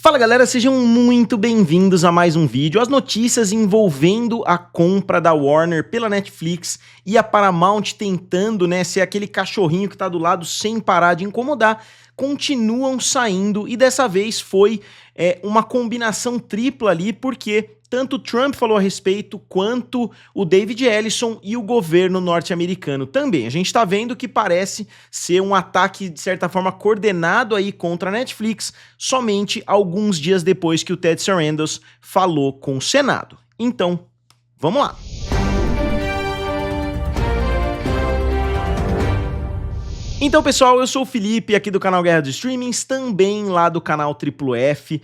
Fala galera, sejam muito bem-vindos a mais um vídeo. As notícias envolvendo a compra da Warner pela Netflix e a Paramount tentando, ser aquele cachorrinho que tá do lado sem parar de incomodar, continuam saindo e dessa vez foi uma combinação tripla ali, porque tanto o Trump falou a respeito, quanto o David Ellison e o governo norte-americano também. A gente tá vendo que parece ser um ataque, de certa forma, coordenado aí contra a Netflix, somente alguns dias depois que o Ted Sarandos falou com o Senado. Então, vamos lá. Então, pessoal, eu sou o Felipe, aqui do canal Guerra dos Streamings, também lá do canal Triplo F.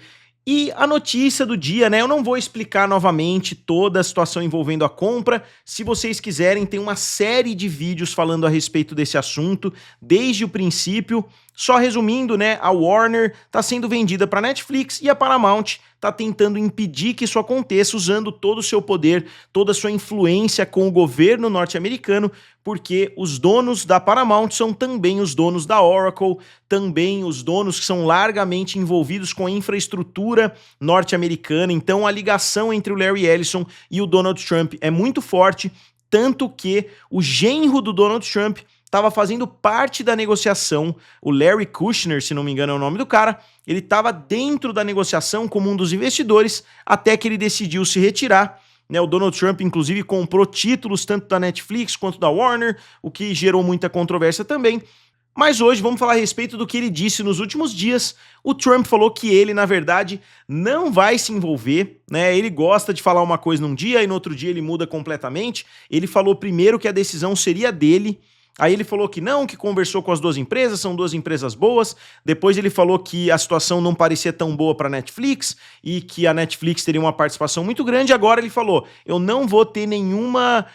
E a notícia do dia, eu não vou explicar novamente toda a situação envolvendo a compra. Se vocês quiserem, tem uma série de vídeos falando a respeito desse assunto, desde o princípio. Só resumindo, a Warner está sendo vendida para a Netflix e a Paramount está tentando impedir que isso aconteça usando todo o seu poder, toda a sua influência com o governo norte-americano, porque os donos da Paramount são também os donos da Oracle, também os donos que são largamente envolvidos com a infraestrutura norte-americana. Então a ligação entre o Larry Ellison e o Donald Trump é muito forte, tanto que o genro do Donald Trump estava fazendo parte da negociação. O Larry Kushner, se não me engano é o nome do cara, ele estava dentro da negociação como um dos investidores, até que ele decidiu se retirar. O Donald Trump, inclusive, comprou títulos tanto da Netflix quanto da Warner, o que gerou muita controvérsia também. Mas hoje vamos falar a respeito do que ele disse nos últimos dias. O Trump falou que ele, na verdade, não vai se envolver, Ele gosta de falar uma coisa num dia e no outro dia ele muda completamente. Ele falou primeiro que a decisão seria dele. Aí ele falou que não, que conversou com as duas empresas, são duas empresas boas. Depois ele falou que a situação não parecia tão boa para a Netflix e que a Netflix teria uma participação muito grande. Agora ele falou, eu não vou ter nenhuma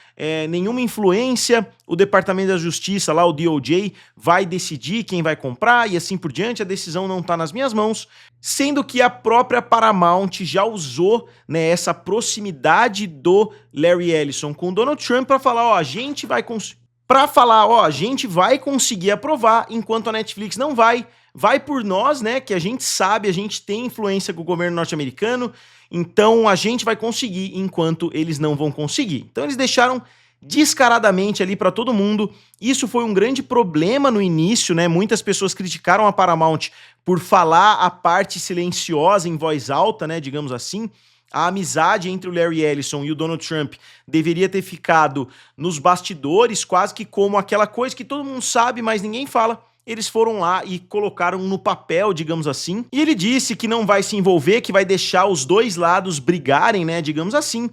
influência, o Departamento da Justiça, lá o DOJ, vai decidir quem vai comprar e assim por diante, a decisão não está nas minhas mãos. Sendo que a própria Paramount já usou essa proximidade do Larry Ellison com o Donald Trump para falar, a gente vai a gente vai conseguir aprovar, enquanto a Netflix não vai. Vai por nós, que a gente sabe, a gente tem influência com o governo norte-americano, então a gente vai conseguir, enquanto eles não vão conseguir. Então eles deixaram descaradamente ali para todo mundo. Isso foi um grande problema no início, Muitas pessoas criticaram a Paramount por falar a parte silenciosa em voz alta, digamos assim. A amizade entre o Larry Ellison e o Donald Trump deveria ter ficado nos bastidores, quase que como aquela coisa que todo mundo sabe, mas ninguém fala. Eles foram lá e colocaram no papel, digamos assim. E ele disse que não vai se envolver, que vai deixar os dois lados brigarem, digamos assim.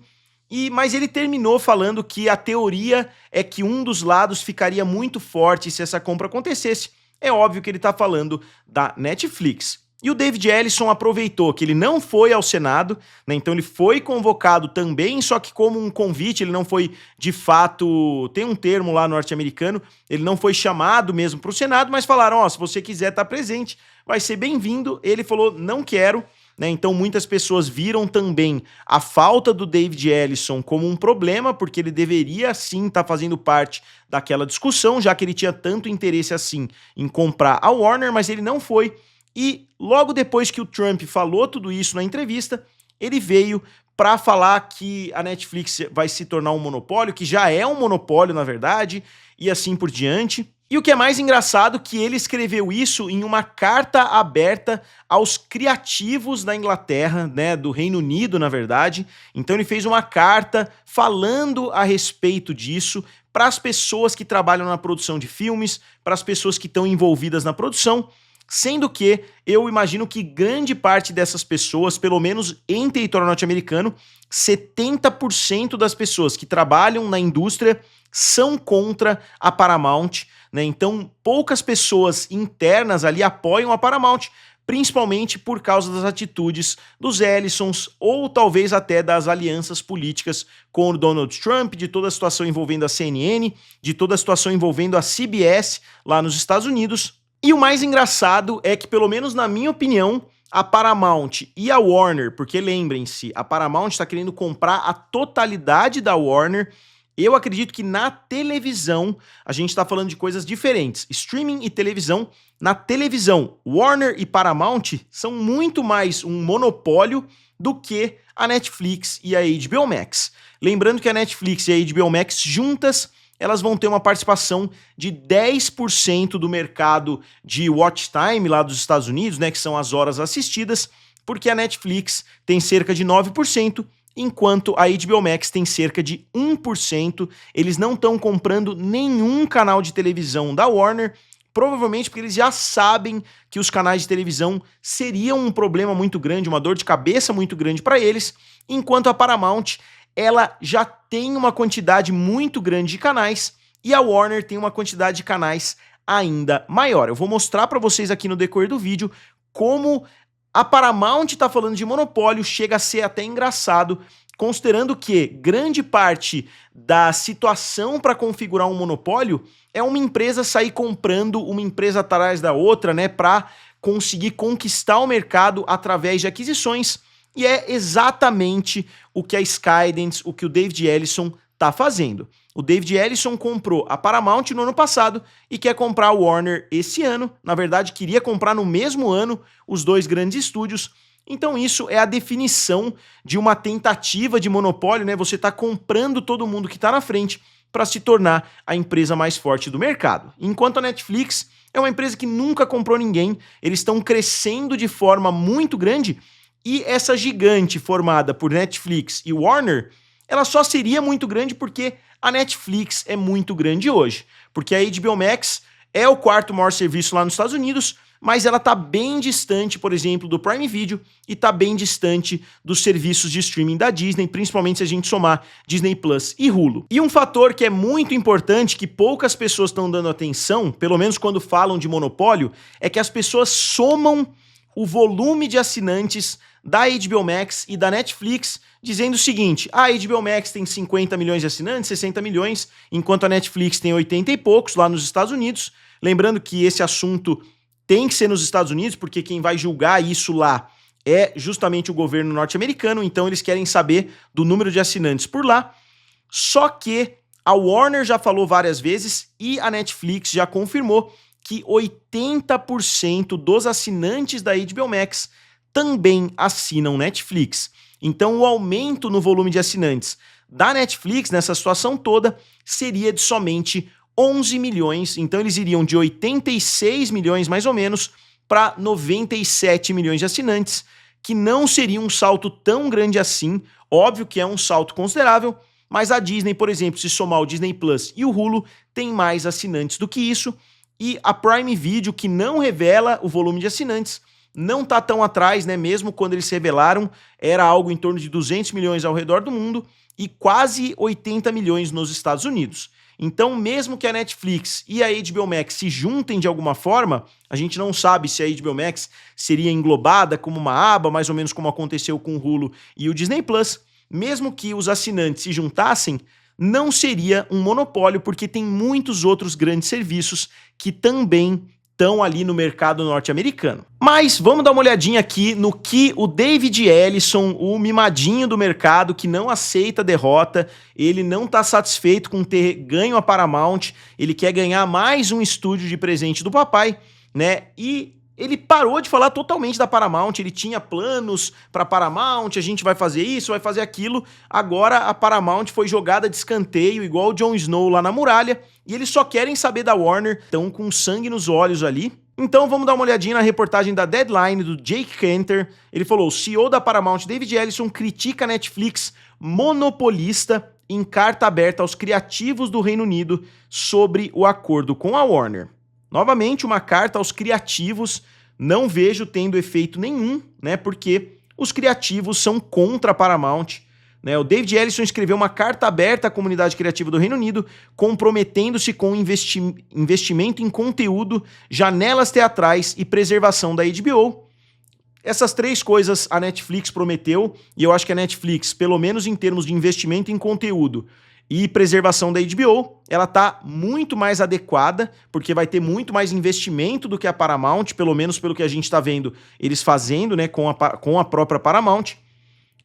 Mas ele terminou falando que a teoria é que um dos lados ficaria muito forte se essa compra acontecesse. É óbvio que ele está falando da Netflix. E o David Ellison aproveitou que ele não foi ao Senado, então ele foi convocado também, só que como um convite, ele não foi de fato, tem um termo lá norte-americano, ele não foi chamado mesmo para o Senado, mas falaram, se você quiser estar presente, vai ser bem-vindo. Ele falou, não quero, então muitas pessoas viram também a falta do David Ellison como um problema, porque ele deveria sim estar fazendo parte daquela discussão, já que ele tinha tanto interesse assim em comprar a Warner, mas ele não foi. E logo depois que o Trump falou tudo isso na entrevista, ele veio para falar que a Netflix vai se tornar um monopólio, que já é um monopólio, na verdade, e assim por diante. E o que é mais engraçado, que ele escreveu isso em uma carta aberta aos criativos da Inglaterra, do Reino Unido, na verdade. Então ele fez uma carta falando a respeito disso para as pessoas que trabalham na produção de filmes, para as pessoas que estão envolvidas na produção. Sendo que eu imagino que grande parte dessas pessoas, pelo menos em território norte-americano, 70% das pessoas que trabalham na indústria são contra a Paramount, Então poucas pessoas internas ali apoiam a Paramount, principalmente por causa das atitudes dos Ellisons ou talvez até das alianças políticas com o Donald Trump, de toda a situação envolvendo a CNN, de toda a situação envolvendo a CBS lá nos Estados Unidos. E o mais engraçado é que, pelo menos na minha opinião, a Paramount e a Warner, porque lembrem-se, a Paramount está querendo comprar a totalidade da Warner Eu acredito que na televisão a gente está falando de coisas diferentes. Streaming e televisão. Na televisão, Warner e Paramount são muito mais um monopólio do que a Netflix e a HBO Max. Lembrando que a Netflix e a HBO Max juntas, elas vão ter uma participação de 10% do mercado de watch time lá dos Estados Unidos, né, que são as horas assistidas, porque a Netflix tem cerca de 9%, enquanto a HBO Max tem cerca de 1%. Eles não estão comprando nenhum canal de televisão da Warner, provavelmente porque eles já sabem que os canais de televisão seriam um problema muito grande, uma dor de cabeça muito grande para eles, enquanto a Paramount, ela já tem uma quantidade muito grande de canais e a Warner tem uma quantidade de canais ainda maior. Eu vou mostrar para vocês aqui no decorrer do vídeo como a Paramount está falando de monopólio, chega a ser até engraçado, considerando que grande parte da situação para configurar um monopólio é uma empresa sair comprando uma empresa atrás da outra, né, para conseguir conquistar o mercado através de aquisições, e é exatamente o que a Skydance, o que o David Ellison está fazendo. O David Ellison comprou a Paramount no ano passado e quer comprar a Warner esse ano. Na verdade, queria comprar no mesmo ano os dois grandes estúdios. Então isso é a definição de uma tentativa de monopólio, né? Você está comprando todo mundo que está na frente para se tornar a empresa mais forte do mercado. Enquanto a Netflix é uma empresa que nunca comprou ninguém, eles estão crescendo de forma muito grande e essa gigante formada por Netflix e Warner, ela só seria muito grande porque a Netflix é muito grande hoje. Porque a HBO Max é o quarto maior serviço lá nos Estados Unidos, mas ela está bem distante, por exemplo, do Prime Video e está bem distante dos serviços de streaming da Disney, principalmente se a gente somar Disney Plus e Hulu. E um fator que é muito importante, que poucas pessoas estão dando atenção, pelo menos quando falam de monopólio, é que as pessoas somam o volume de assinantes da HBO Max e da Netflix, dizendo o seguinte: a HBO Max tem 50 milhões de assinantes, 60 milhões, enquanto a Netflix tem 80 e poucos lá nos Estados Unidos. Lembrando que esse assunto tem que ser nos Estados Unidos, porque quem vai julgar isso lá é justamente o governo norte-americano, então eles querem saber do número de assinantes por lá. Só que a Warner já falou várias vezes e a Netflix já confirmou que 80% dos assinantes da HBO Max também assinam Netflix. Então o aumento no volume de assinantes da Netflix nessa situação toda seria de somente 11 milhões, então eles iriam de 86 milhões mais ou menos para 97 milhões de assinantes, que não seria um salto tão grande assim, óbvio que é um salto considerável, mas a Disney, por exemplo, se somar o Disney Plus e o Hulu, tem mais assinantes do que isso, e a Prime Video, que não revela o volume de assinantes, não tá tão atrás, né? Mesmo quando eles revelaram, era algo em torno de 200 milhões ao redor do mundo e quase 80 milhões nos Estados Unidos. Então, mesmo que a Netflix e a HBO Max se juntem de alguma forma, a gente não sabe se a HBO Max seria englobada como uma aba, mais ou menos como aconteceu com o Hulu e o Disney Plus, mesmo que os assinantes se juntassem, não seria um monopólio, porque tem muitos outros grandes serviços que também estão ali no mercado norte-americano. Mas vamos dar uma olhadinha aqui no que o David Ellison, o mimadinho do mercado, que não aceita derrota, ele não está satisfeito com ter ganho a Paramount, ele quer ganhar mais um estúdio de presente do papai, né? E ele parou de falar totalmente da Paramount, ele tinha planos para Paramount, a gente vai fazer isso, vai fazer aquilo. Agora a Paramount foi jogada de escanteio, igual o Jon Snow lá na muralha, e eles só querem saber da Warner, estão com sangue nos olhos ali. Então vamos dar uma olhadinha na reportagem da Deadline do Jake Cantor. Ele falou: o CEO da Paramount, David Ellison, critica a Netflix monopolista em carta aberta aos criativos do Reino Unido sobre o acordo com a Warner. Novamente, uma carta aos criativos, não vejo tendo efeito nenhum, né? Porque os criativos são contra a Paramount, né? O David Ellison escreveu uma carta aberta à comunidade criativa do Reino Unido, comprometendo-se com investimento em conteúdo, janelas teatrais e preservação da HBO. Essas três coisas a Netflix prometeu, e eu acho que a Netflix, pelo menos em termos de investimento em conteúdo e preservação da HBO, ela tá muito mais adequada, porque vai ter muito mais investimento do que a Paramount, pelo menos pelo que a gente tá vendo eles fazendo, né, com a própria Paramount.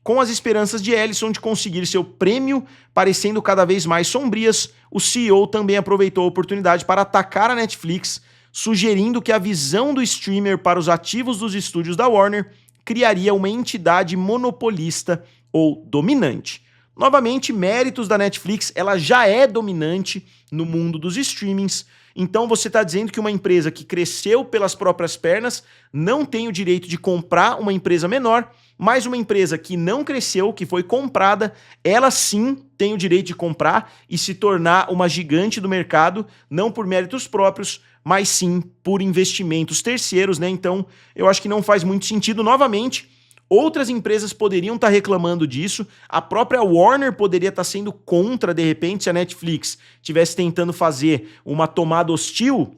Com as esperanças de Ellison de conseguir seu prêmio parecendo cada vez mais sombrias, o CEO também aproveitou a oportunidade para atacar a Netflix, sugerindo que a visão do streamer para os ativos dos estúdios da Warner criaria uma entidade monopolista ou dominante. Novamente, méritos da Netflix, ela já é dominante no mundo dos streamings, então você está dizendo que uma empresa que cresceu pelas próprias pernas não tem o direito de comprar uma empresa menor, mas uma empresa que não cresceu, que foi comprada, ela sim tem o direito de comprar e se tornar uma gigante do mercado, não por méritos próprios, mas sim por investimentos terceiros, né? Então, eu acho que não faz muito sentido. Novamente, outras empresas poderiam estar reclamando disso, a própria Warner poderia estar sendo contra, de repente, se a Netflix estivesse tentando fazer uma tomada hostil.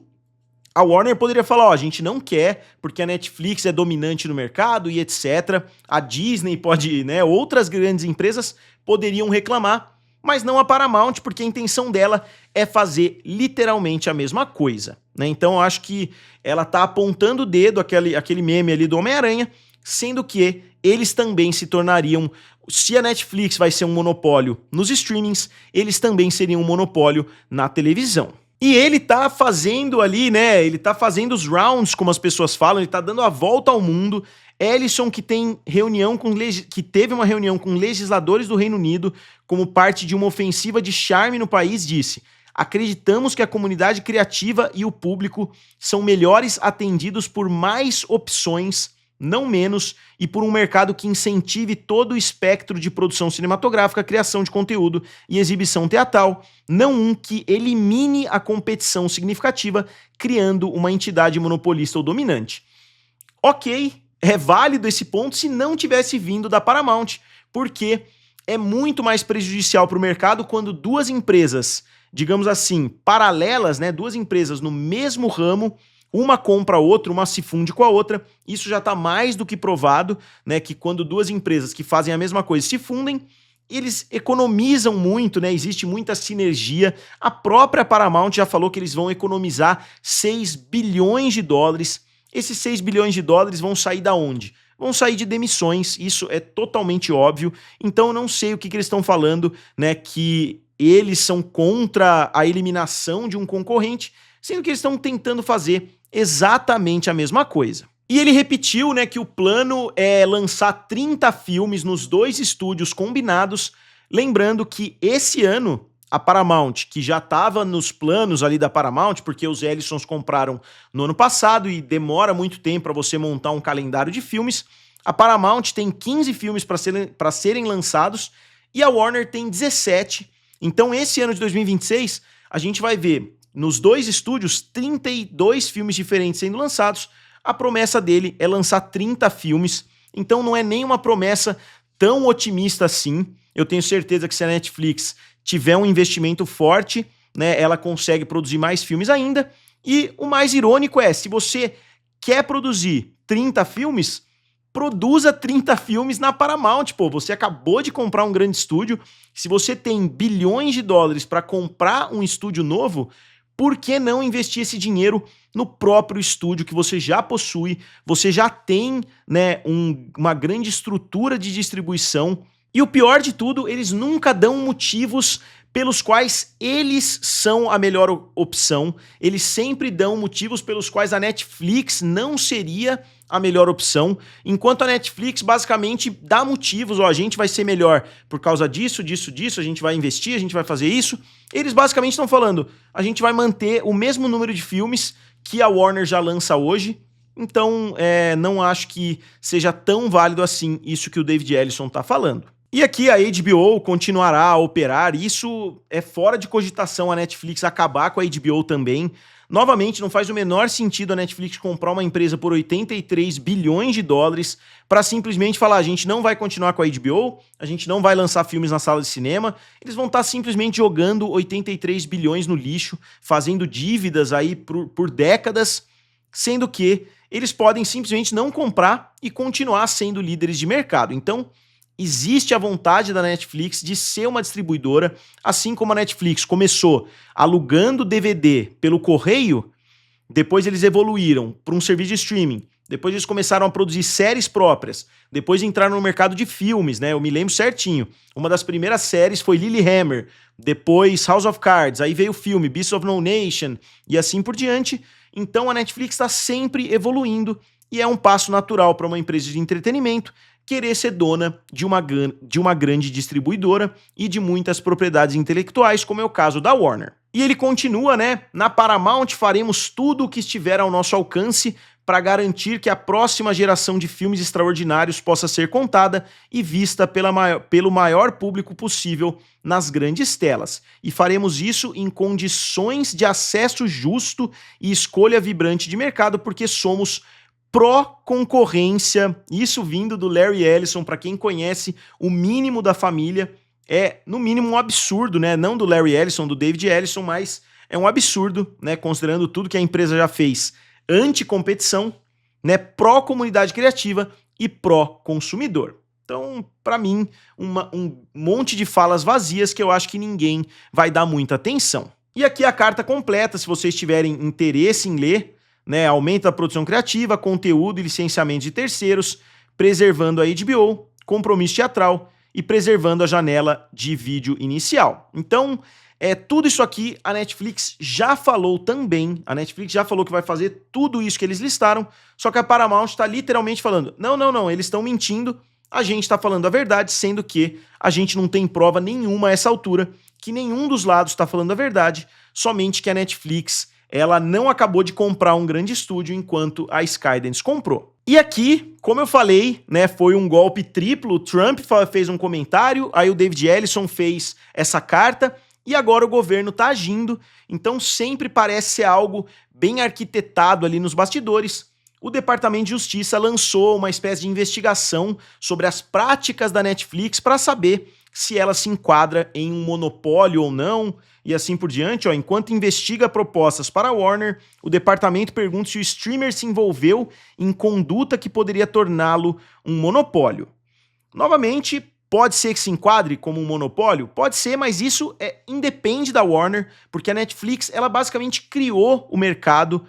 A Warner poderia falar, ó, a gente não quer, porque a Netflix é dominante no mercado e etc. A Disney pode, né, outras grandes empresas poderiam reclamar, mas não a Paramount, porque a intenção dela é fazer literalmente a mesma coisa, né? Então eu acho que ela tá apontando o dedo, aquele meme ali do Homem-Aranha, sendo que eles também se tornariam, se a Netflix vai ser um monopólio nos streamings, eles também seriam um monopólio na televisão. E ele tá fazendo ali, né, ele tá fazendo os rounds, como as pessoas falam, ele tá dando a volta ao mundo. Ellison, que teve uma reunião com legisladores do Reino Unido como parte de uma ofensiva de charme no país, disse: acreditamos que a comunidade criativa e o público são melhores atendidos por mais opções, não menos, e por um mercado que incentive todo o espectro de produção cinematográfica, criação de conteúdo e exibição teatral, não um que elimine a competição significativa, criando uma entidade monopolista ou dominante. Ok, é válido esse ponto se não tivesse vindo da Paramount, porque é muito mais prejudicial para o mercado quando duas empresas, digamos assim, paralelas, né, duas empresas no mesmo ramo, uma compra a outra, uma se funde com a outra. Isso já está mais do que provado, né, que quando duas empresas que fazem a mesma coisa se fundem, eles economizam muito, né? Existe muita sinergia. A própria Paramount já falou que eles vão economizar 6 bilhões de dólares. Esses 6 bilhões de dólares vão sair da onde? Vão sair de demissões, isso é totalmente óbvio. Então eu não sei o que eles estão falando, né, que eles são contra a eliminação de um concorrente, sendo que eles estão tentando fazer exatamente a mesma coisa. E ele repetiu, né, que o plano é lançar 30 filmes nos 2 estúdios combinados, lembrando que esse ano a Paramount, que já estava nos planos ali da Paramount, porque os Ellisons compraram no ano passado e demora muito tempo para você montar um calendário de filmes, a Paramount tem 15 filmes para serem lançados e a Warner tem 17. Então esse ano de 2026 a gente vai ver nos 2 estúdios 32 filmes diferentes sendo lançados. A promessa dele é lançar 30 filmes, então não é nem uma promessa tão otimista assim. Eu tenho certeza que se a Netflix tiver um investimento forte, né, ela consegue produzir mais filmes ainda. E o mais irônico é, se você quer produzir 30 filmes, produza 30 filmes na Paramount, pô. Você acabou de comprar um grande estúdio. Se você tem bilhões de dólares para comprar um estúdio novo, por que não investir esse dinheiro no próprio estúdio que você já possui? Você já tem, né, uma grande estrutura de distribuição. E o pior de tudo, eles nunca dão motivos pelos quais eles são a melhor opção. Eles sempre dão motivos pelos quais a Netflix não seria a melhor opção, enquanto a Netflix basicamente dá motivos, ó, a gente vai ser melhor por causa disso, a gente vai investir, a gente vai fazer isso. Eles basicamente estão falando, a gente vai manter o mesmo número de filmes que a Warner já lança hoje, então não acho que seja tão válido assim isso que o David Ellison está falando. E aqui a HBO continuará a operar, isso é fora de cogitação a Netflix acabar com a HBO também. Novamente, não faz o menor sentido a Netflix comprar uma empresa por 83 bilhões de dólares para simplesmente falar, a gente não vai continuar com a HBO, a gente não vai lançar filmes na sala de cinema, eles vão estar simplesmente jogando 83 bilhões no lixo, fazendo dívidas aí por décadas, sendo que eles podem simplesmente não comprar e continuar sendo líderes de mercado. Então, existe a vontade da Netflix de ser uma distribuidora, assim como a Netflix começou alugando DVD pelo correio, depois eles evoluíram para um serviço de streaming Depois eles começaram a produzir séries próprias. Depois entraram no mercado de filmes, né? Eu me lembro certinho. Uma das primeiras séries foi Lilyhammer. Depois House of Cards. Aí veio o filme Beasts of No Nation. E assim por diante. Então a Netflix está sempre evoluindo. E é um passo natural para uma empresa de entretenimento querer ser dona de uma grande distribuidora e de muitas propriedades intelectuais, como é o caso da Warner. E ele continua, né? Na Paramount faremos tudo o que estiver ao nosso alcance para garantir que a próxima geração de filmes extraordinários possa ser contada e vista pelo maior público possível nas grandes telas. E faremos isso em condições de acesso justo e escolha vibrante de mercado, porque somos pró-concorrência, isso vindo do Larry Ellison, para quem conhece o mínimo da família, é no mínimo um absurdo, né? Não do Larry Ellison, do David Ellison, mas é um absurdo, né? Considerando tudo que a empresa já fez anti-competição, pró-comunidade criativa e pró-consumidor. Então, para mim, um monte de falas vazias que eu acho que ninguém vai dar muita atenção. E aqui a carta completa, se vocês tiverem interesse em ler, aumento da produção criativa, conteúdo e licenciamento de terceiros, preservando a HBO, compromisso teatral e preservando a janela de vídeo inicial. Então, tudo isso aqui a Netflix já falou também. A Netflix já falou que vai fazer tudo isso que eles listaram, só que a Paramount está literalmente falando, não, eles estão mentindo, a gente está falando a verdade, sendo que a gente não tem prova nenhuma a essa altura que nenhum dos lados está falando a verdade, somente que a Netflix ela não acabou de comprar um grande estúdio enquanto a Skydance comprou. E aqui, como eu falei, foi um golpe triplo. O Trump fez um comentário, aí o David Ellison fez essa carta e agora o governo está agindo. Então sempre parece ser algo bem arquitetado ali nos bastidores. O Departamento de Justiça lançou uma espécie de investigação sobre as práticas da Netflix para saber se ela se enquadra em um monopólio ou não, e assim por diante. Enquanto investiga propostas para a Warner, o departamento pergunta se o streamer se envolveu em conduta que poderia torná-lo um monopólio. Novamente, pode ser que se enquadre como um monopólio? Pode ser, mas isso independe da Warner, porque a Netflix ela basicamente criou o mercado,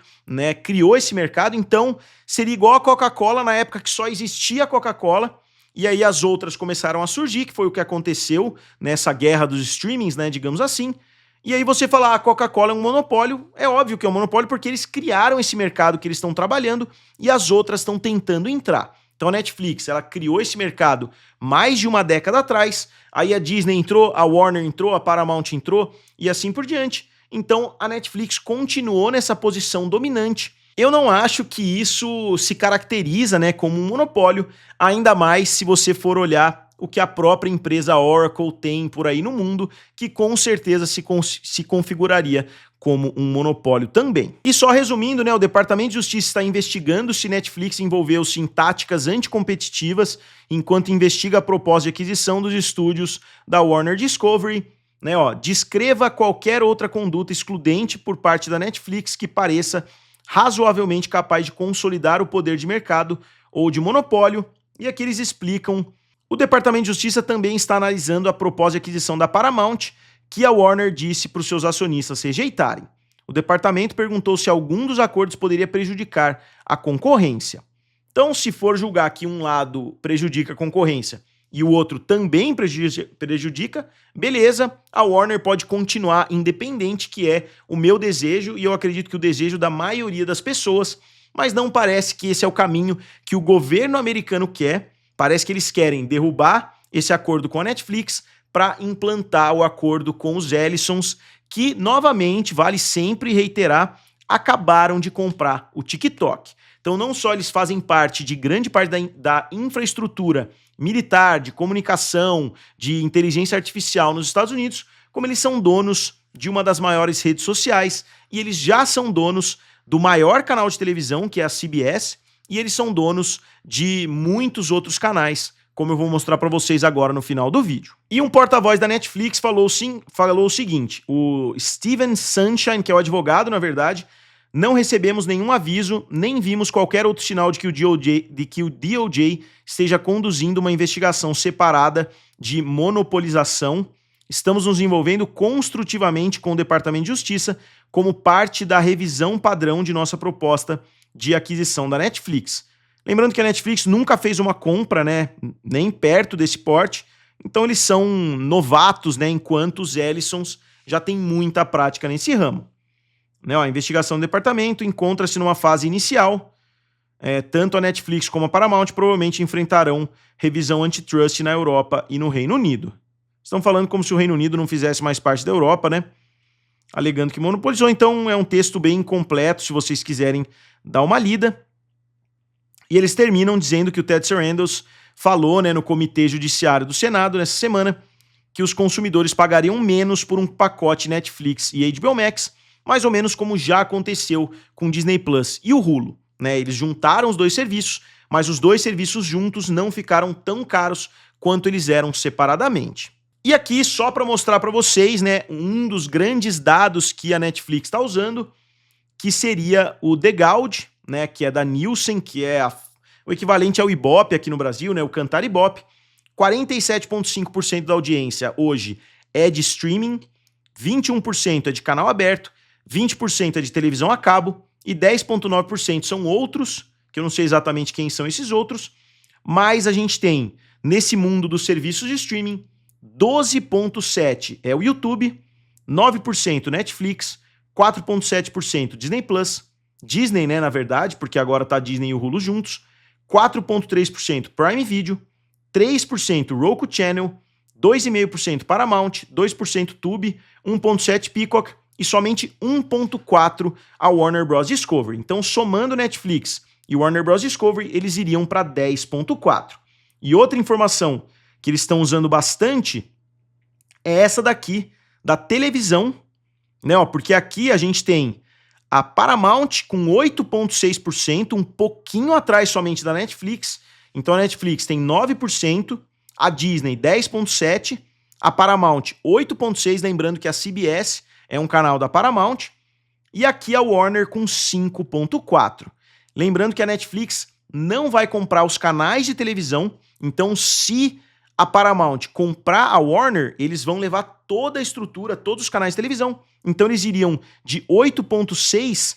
criou esse mercado, então seria igual a Coca-Cola na época que só existia a Coca-Cola, e aí as outras começaram a surgir, que foi o que aconteceu nessa guerra dos streamings, digamos assim. E aí você fala, a Coca-Cola é um monopólio, é óbvio que é um monopólio porque eles criaram esse mercado que eles estão trabalhando e as outras estão tentando entrar. Então a Netflix, ela criou esse mercado mais de uma década atrás, aí a Disney entrou, a Warner entrou, a Paramount entrou e assim por diante. Então a Netflix continuou nessa posição dominante. Eu não acho que isso se caracteriza como um monopólio, ainda mais se você for olhar o que a própria empresa Oracle tem por aí no mundo, que com certeza se configuraria como um monopólio também. E só resumindo, o Departamento de Justiça está investigando se Netflix envolveu-se em táticas anticompetitivas enquanto investiga a proposta de aquisição dos estúdios da Warner Discovery. Descreva qualquer outra conduta excludente por parte da Netflix que pareça razoavelmente capaz de consolidar o poder de mercado ou de monopólio, e aqui eles explicam. O Departamento de Justiça também está analisando a proposta de aquisição da Paramount, que a Warner disse para os seus acionistas rejeitarem. O departamento perguntou se algum dos acordos poderia prejudicar a concorrência. Então, se for julgar que um lado prejudica a concorrência e o outro também prejudica, beleza, a Warner pode continuar independente, que é o meu desejo, e eu acredito que o desejo da maioria das pessoas, mas não parece que esse é o caminho que o governo americano quer. Parece que eles querem derrubar esse acordo com a Netflix para implantar o acordo com os Ellisons, que, novamente, vale sempre reiterar, acabaram de comprar o TikTok. Então, não só eles fazem parte de grande parte da infraestrutura militar, de comunicação, de inteligência artificial nos Estados Unidos, como eles são donos de uma das maiores redes sociais, e eles já são donos do maior canal de televisão, que é a CBS, e eles são donos de muitos outros canais, como eu vou mostrar para vocês agora no final do vídeo. E um porta-voz da Netflix falou o seguinte, o Steven Sunshine, que é o advogado, na verdade, não recebemos nenhum aviso, nem vimos qualquer outro sinal de que o DOJ esteja conduzindo uma investigação separada de monopolização. Estamos nos envolvendo construtivamente com o Departamento de Justiça como parte da revisão padrão de nossa proposta de aquisição da Netflix. Lembrando que a Netflix nunca fez uma compra, né, nem perto desse porte, então eles são novatos, né, enquanto os Ellisons já têm muita prática nesse ramo. Né, a investigação do departamento encontra-se numa fase inicial. Tanto a Netflix como a Paramount provavelmente enfrentarão revisão antitrust na Europa e no Reino Unido. Estão falando como se o Reino Unido não fizesse mais parte da Europa, né? Alegando que monopolizou, então é um texto bem completo, se vocês quiserem dar uma lida. E eles terminam dizendo que o Ted Sarandos falou, né, no Comitê Judiciário do Senado nessa semana que os consumidores pagariam menos por um pacote Netflix e HBO Max, mais ou menos como já aconteceu com o Disney Plus e o Hulu. Né? Eles juntaram os dois serviços, mas os dois serviços juntos não ficaram tão caros quanto eles eram separadamente. E aqui, só para mostrar para vocês, né, um dos grandes dados que a Netflix está usando, que seria o The Gauge, né, que é da Nielsen, que é o equivalente ao Ibope aqui no Brasil, né, o Kantar Ibope. 47,5% da audiência hoje é de streaming, 21% é de canal aberto, 20% é de televisão a cabo e 10,9% são outros, que eu não sei exatamente quem são esses outros, mas a gente tem, nesse mundo dos serviços de streaming, 12,7% é o YouTube, 9% Netflix, 4,7% Disney Plus, Disney, né, na verdade, porque agora tá Disney e o Hulu juntos, 4,3% Prime Video, 3% Roku Channel, 2,5% Paramount, 2% Tubi, 1,7% Peacock e somente 1,4% a Warner Bros. Discovery. Então, somando Netflix e Warner Bros. Discovery, eles iriam para 10,4%. E outra informação que eles estão usando bastante é essa daqui, da televisão, né? Porque aqui a gente tem a Paramount com 8,6%, um pouquinho atrás somente da Netflix. Então a Netflix tem 9%, a Disney 10,7%, a Paramount 8,6%, lembrando que a CBS é um canal da Paramount, e aqui a Warner com 5,4%. Lembrando que a Netflix não vai comprar os canais de televisão, então se a Paramount comprar a Warner, eles vão levar toda a estrutura, todos os canais de televisão. Então eles iriam de 8,6%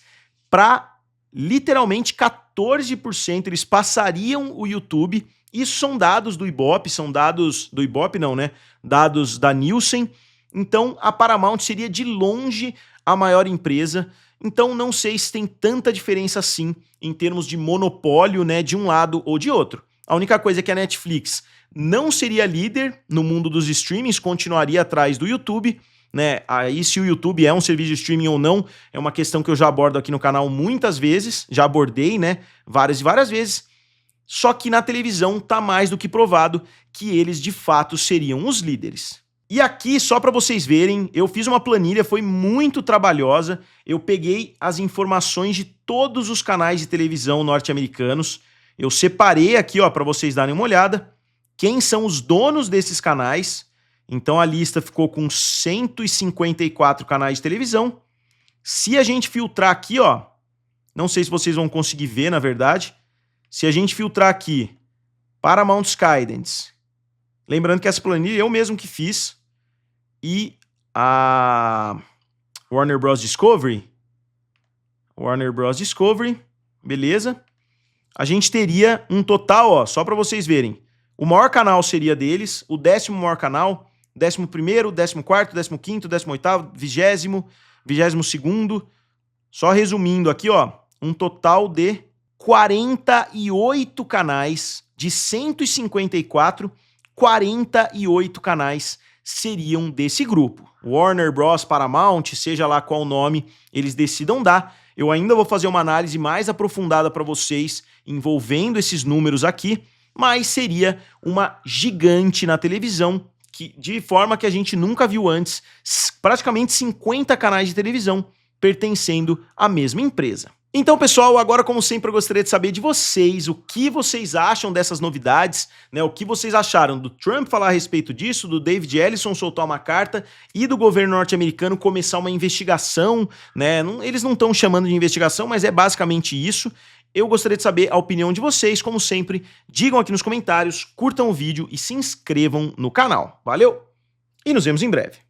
para literalmente 14%, eles passariam o YouTube. Isso são dados do Ibope, são dados do Ibope não, né? Dados da Nielsen. Então a Paramount seria de longe a maior empresa. Então não sei se tem tanta diferença assim em termos de monopólio, né, de um lado ou de outro. A única coisa é que a Netflix não seria líder no mundo dos streamings, continuaria atrás do YouTube, né? Aí se o YouTube é um serviço de streaming ou não, é uma questão que eu já abordo aqui no canal muitas vezes, já abordei, né, várias e várias vezes. Só que na televisão tá mais do que provado que eles de fato seriam os líderes. E aqui, só para vocês verem, eu fiz uma planilha, foi muito trabalhosa. Eu peguei as informações de todos os canais de televisão norte-americanos. Eu separei aqui, ó, para vocês darem uma olhada, quem são os donos desses canais. Então a lista ficou com 154 canais de televisão. Se a gente filtrar aqui, ó, não sei se vocês vão conseguir ver, na verdade. Se a gente filtrar aqui, Paramount Skydance, lembrando que essa planilha eu mesmo que fiz, e a Warner Bros. Discovery, beleza? A gente teria um total, ó, só para vocês verem. O maior canal seria deles, o 10º maior canal, 11º, 14º, 15º, 18º, 20º, 22º. Só resumindo aqui, ó, um total de 48 canais, de 154, 48 canais seriam desse grupo. Warner Bros, Paramount, seja lá qual nome eles decidam dar. Eu ainda vou fazer uma análise mais aprofundada para vocês envolvendo esses números aqui, mas seria uma gigante na televisão, que, de forma que a gente nunca viu antes, praticamente 50 canais de televisão pertencendo à mesma empresa. Então, pessoal, agora, como sempre, eu gostaria de saber de vocês o que vocês acham dessas novidades, né? O que vocês acharam do Trump falar a respeito disso, do David Ellison soltar uma carta e do governo norte-americano começar uma investigação, né? Eles não estão chamando de investigação, mas é basicamente isso. Eu gostaria de saber a opinião de vocês, como sempre, digam aqui nos comentários, curtam o vídeo e se inscrevam no canal. Valeu! E nos vemos em breve.